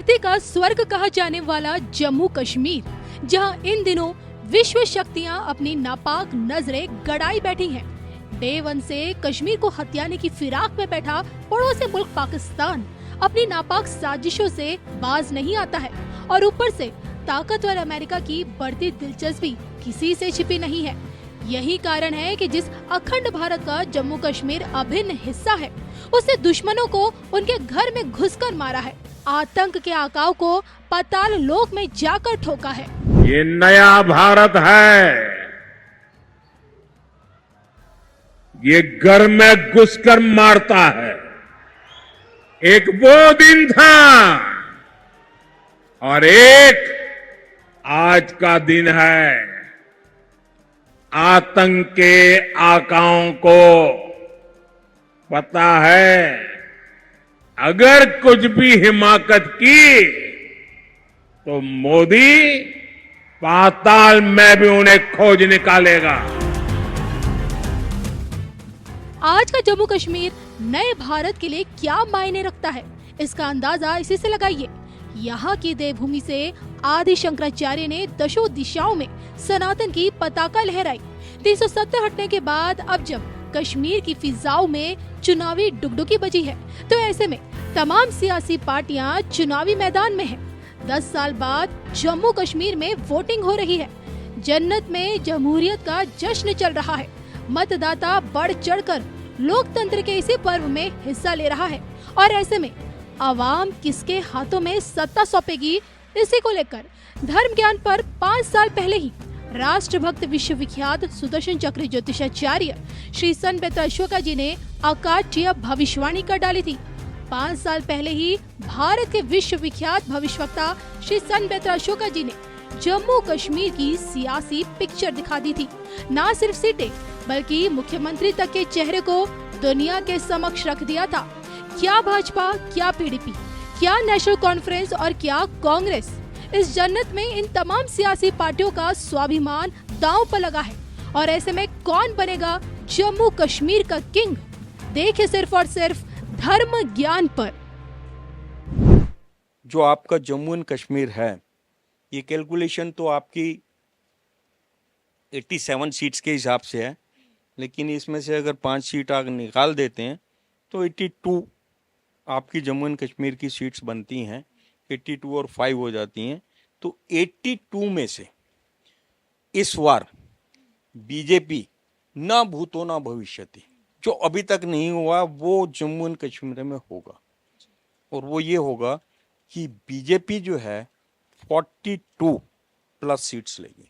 धरती का स्वर्ग कहा जाने वाला जम्मू कश्मीर, जहां इन दिनों विश्व शक्तियां अपनी नापाक नजरें गड़ाई बैठी हैं। डे वन से कश्मीर को हथियाने की फिराक में बैठा पड़ोसी मुल्क पाकिस्तान अपनी नापाक साजिशों से बाज नहीं आता है और ऊपर से ताकतवर अमेरिका की बढ़ती दिलचस्पी किसी से छिपी नहीं है। यही कारण है कि जिस अखंड भारत का जम्मू कश्मीर अभिन्न हिस्सा है, उसने दुश्मनों को उनके घर में घुसकर मारा है, आतंक के आकाओं को पाताल लोक में जाकर ठोका है। ये नया भारत है। ये घर में घुसकर मारता है। एक वो दिन था और एक आज का दिन है। आतंक के आकाओं को पता है, अगर कुछ भी हिमाकत की तो मोदी पाताल में भी उन्हें खोज निकालेगा। आज का जम्मू कश्मीर नए भारत के लिए क्या मायने रखता है, इसका अंदाजा इसी से लगाइए। यहाँ की देवभूमि से आदि शंकराचार्य ने दशों दिशाओं में सनातन की पताका लहराई। 370 हटने के बाद अब जब कश्मीर की फिजाओं में चुनावी डुगडुगी बजी है, तो ऐसे में तमाम सियासी पार्टियां चुनावी मैदान में हैं। 10 साल बाद जम्मू कश्मीर में वोटिंग हो रही है। जन्नत में जमहूरियत का जश्न चल रहा है। मतदाता बढ़ चढ़कर लोकतंत्र के इसी पर्व में हिस्सा ले रहा है और ऐसे में आवाम किसके हाथों में सत्ता सौंपेगी, इसी को लेकर धर्म ज्ञान पर 5 साल पहले ही राष्ट्रभक्त विश्वविख्यात सुदर्शन चक्र ज्योतिषाचार्य श्री सनबेत अशोका जी ने अकाट्य भविष्यवाणी कर डाली थी। 5 साल पहले ही भारत के विश्वविख्यात भविष्यवक्ता श्री सनबेत अशोका जी ने जम्मू कश्मीर की सियासी पिक्चर दिखा दी थी। न सिर्फ सीटें बल्कि मुख्यमंत्री तक के चेहरे को दुनिया के समक्ष रख दिया था। क्या भाजपा, क्या पीडीपी, क्या नेशनल कॉन्फ्रेंस और क्या कांग्रेस, इस जन्नत में इन तमाम सियासी पार्टियों का स्वाभिमान दांव पर लगा है। और ऐसे में कौन बनेगा जम्मू कश्मीर का किंग, देखिए सिर्फ और सिर्फ धर्म ज्ञान पर। जो आपका जम्मू एंड कश्मीर है, ये कैलकुलेशन तो आपकी 87 सीट्स के हिसाब से है, लेकिन इसमें से अगर 5 सीट आप निकाल देते हैं तो 82 आपकी जम्मू एंड कश्मीर की सीट्स बनती हैं। 82 और 5 हो जाती हैं। तो 82 में से इस बार बीजेपी ना भूतो ना भविष्यति, जो अभी तक नहीं हुआ वो जम्मू एंड कश्मीर में होगा। और वो ये होगा कि बीजेपी जो है 42 प्लस सीट्स लेगी।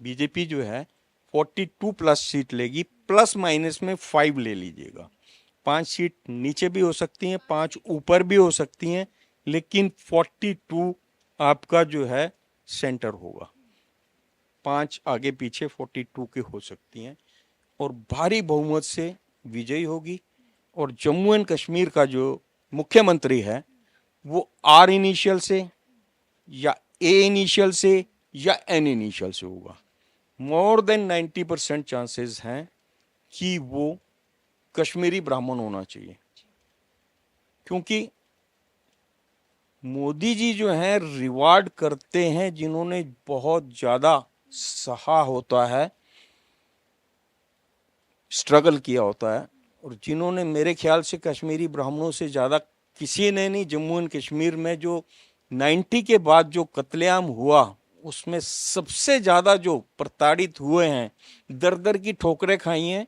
बीजेपी जो है 42 प्लस सीट लेगी, प्लस माइनस में 5 ले लीजिएगा। 5 सीट नीचे भी हो सकती हैं, 5 ऊपर भी हो सकती हैं, लेकिन 42 आपका जो है सेंटर होगा। 5 आगे पीछे 42 की हो सकती हैं और भारी बहुमत से विजयी होगी। और जम्मू एंड कश्मीर का जो मुख्यमंत्री है वो आर इनिशियल से या ए इनिशियल से या एन इनिशियल से होगा। मोर देन 90% चांसेस हैं कि वो कश्मीरी ब्राह्मण होना चाहिए, क्योंकि मोदी जी जो हैं रिवार्ड करते हैं जिन्होंने बहुत ज़्यादा सहा होता है, स्ट्रगल किया होता है, और जिन्होंने मेरे ख्याल से कश्मीरी ब्राह्मणों से ज़्यादा किसी ने नहीं। जम्मू एंड कश्मीर में जो 90 के बाद जो कत्लेआम हुआ उसमें सबसे ज़्यादा जो प्रताड़ित हुए हैं, दर दर की ठोकरें खाई हैं,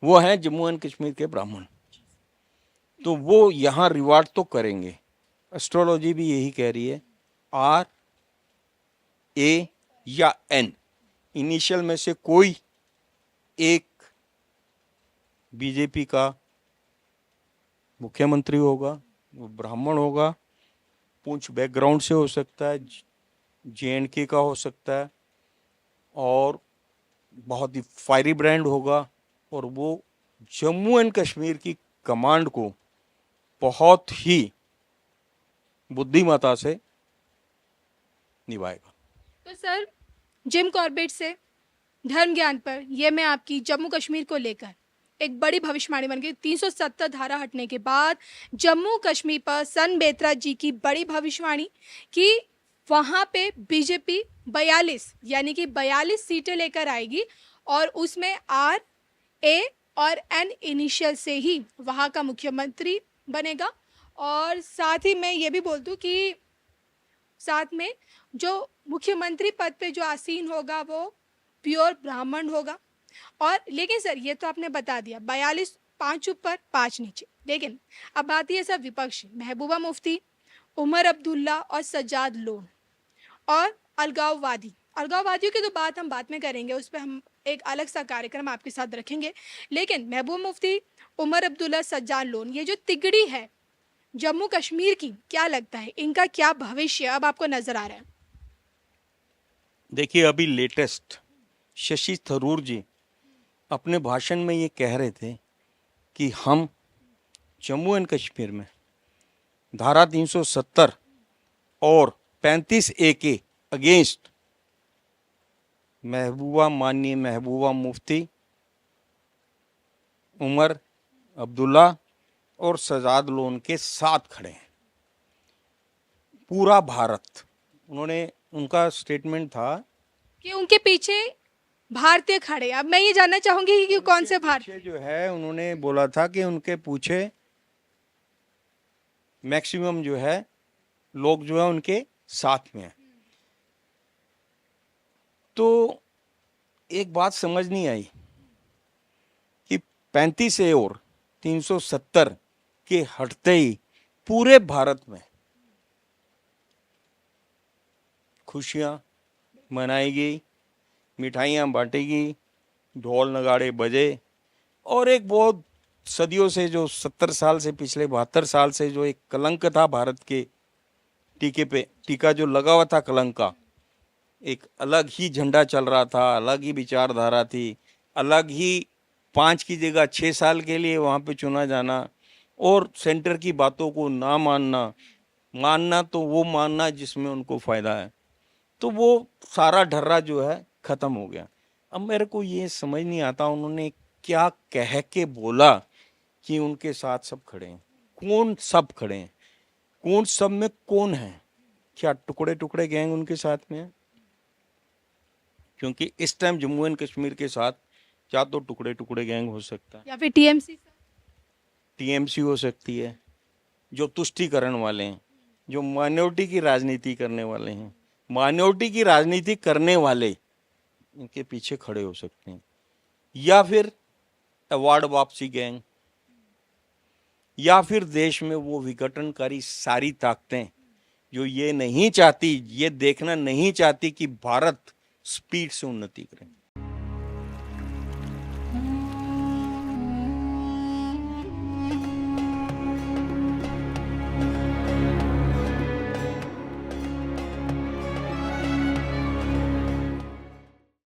वो हैं जम्मू एंड कश्मीर के ब्राह्मण। तो वो यहाँ रिवार्ड तो करेंगे। एस्ट्रोलॉजी भी यही कह रही है, आर ए या एन इनिशियल में से कोई एक बीजेपी का मुख्यमंत्री होगा, वो ब्राह्मण होगा। पूंछ बैकग्राउंड से हो सकता है, JNK का हो सकता है, और बहुत ही फायरी ब्रांड होगा। और वो जम्मू एंड कश्मीर की कमांड को बहुत ही बुद्धिमत्ता से निभाएगा। तो सर, जिम कॉर्बेट से धर्म ज्ञान पर ये मैं आपकी जम्मू कश्मीर को लेकर एक बड़ी भविष्यवाणी बन गई। 370 धारा हटने के बाद जम्मू कश्मीर पर सन बेत्रा जी की बड़ी भविष्यवाणी कि वहाँ पे बीजेपी 42 यानी कि 42 सीटें लेकर आएगी और उसमें आर, ए और एन इनिशियल से ही वहाँ का मुख्यमंत्री बनेगा। और साथ ही मैं ये भी बोल दूँ कि साथ में जो मुख्यमंत्री पद पे जो आसीन होगा वो प्योर ब्राह्मण होगा। और लेकिन सर ये तो आपने बता दिया 42, 5 ऊपर 5 नीचे, लेकिन अब बात ये सब विपक्ष, महबूबा मुफ्ती, उमर अब्दुल्ला और सज्जाद लोन और अलगाववादियों की तो बात हम बाद में करेंगे, उस पर हम एक अलग सा कार्यक्रम आपके साथ रखेंगे। लेकिन महबूबा मुफ्ती, उमर अब्दुल्ला, सज्जाद लोन, ये जो तिगड़ी है जम्मू कश्मीर की, क्या लगता है इनका क्या भविष्य अब आपको नजर आ रहा है? देखिए, अभी लेटेस्ट शशि थरूर जी अपने भाषण में ये कह रहे थे कि हम जम्मू एंड कश्मीर में धारा 370 और 35A के अगेंस्ट माननीय महबूबा मुफ्ती, उमर अब्दुल्ला और सजाद लोन के साथ खड़े हैं। पूरा भारत, उनका स्टेटमेंट था कि उनके पीछे भारतीय खड़े। अब मैं ये जानना चाहूंगी कि कौन से भारतीय जो है, उन्होंने बोला था कि उनके पीछे मैक्सिमम जो है लोग जो है उनके साथ में हैं। तो एक बात समझ नहीं आई कि 35A और 370 के हटते ही पूरे भारत में खुशियां मनाएगी, मिठाइयाँ बांटेगी, ढोल नगाड़े बजे, और एक बहुत सदियों से जो 70 साल से, पिछले 72 साल से जो एक कलंक था भारत के टीके पे, टीका जो लगा हुआ था कलंक का, एक अलग ही झंडा चल रहा था, अलग ही विचारधारा थी, अलग ही 5 की जगह 6 साल के लिए वहाँ पे चुना जाना, और सेंटर की बातों को ना मानना तो वो मानना जिसमें उनको फ़ायदा है। तो वो सारा ढर्रा जो है ख़त्म हो गया। अब मेरे को ये समझ नहीं आता उन्होंने क्या कह के बोला कि उनके साथ सब खड़े हैं। कौन सब खड़े हैं? कौन सब में कौन है? क्या टुकड़े टुकड़े गैंग उनके साथ में है? क्योंकि इस टाइम जम्मू एंड कश्मीर के साथ क्या तो टुकड़े टुकड़े गैंग हो सकता है, या फिर टीएमसी हो सकती है, जो तुष्टीकरण वाले हैं, जो माइनॉरिटी की राजनीति करने वाले हैं, माइनॉरिटी की राजनीति करने वाले इनके पीछे खड़े हो सकते हैं, या फिर अवार्ड वापसी गैंग, या फिर देश में वो विघटनकारी सारी ताकतें जो ये नहीं चाहती, ये देखना नहीं चाहती कि भारत स्पीड से उन्नति करे।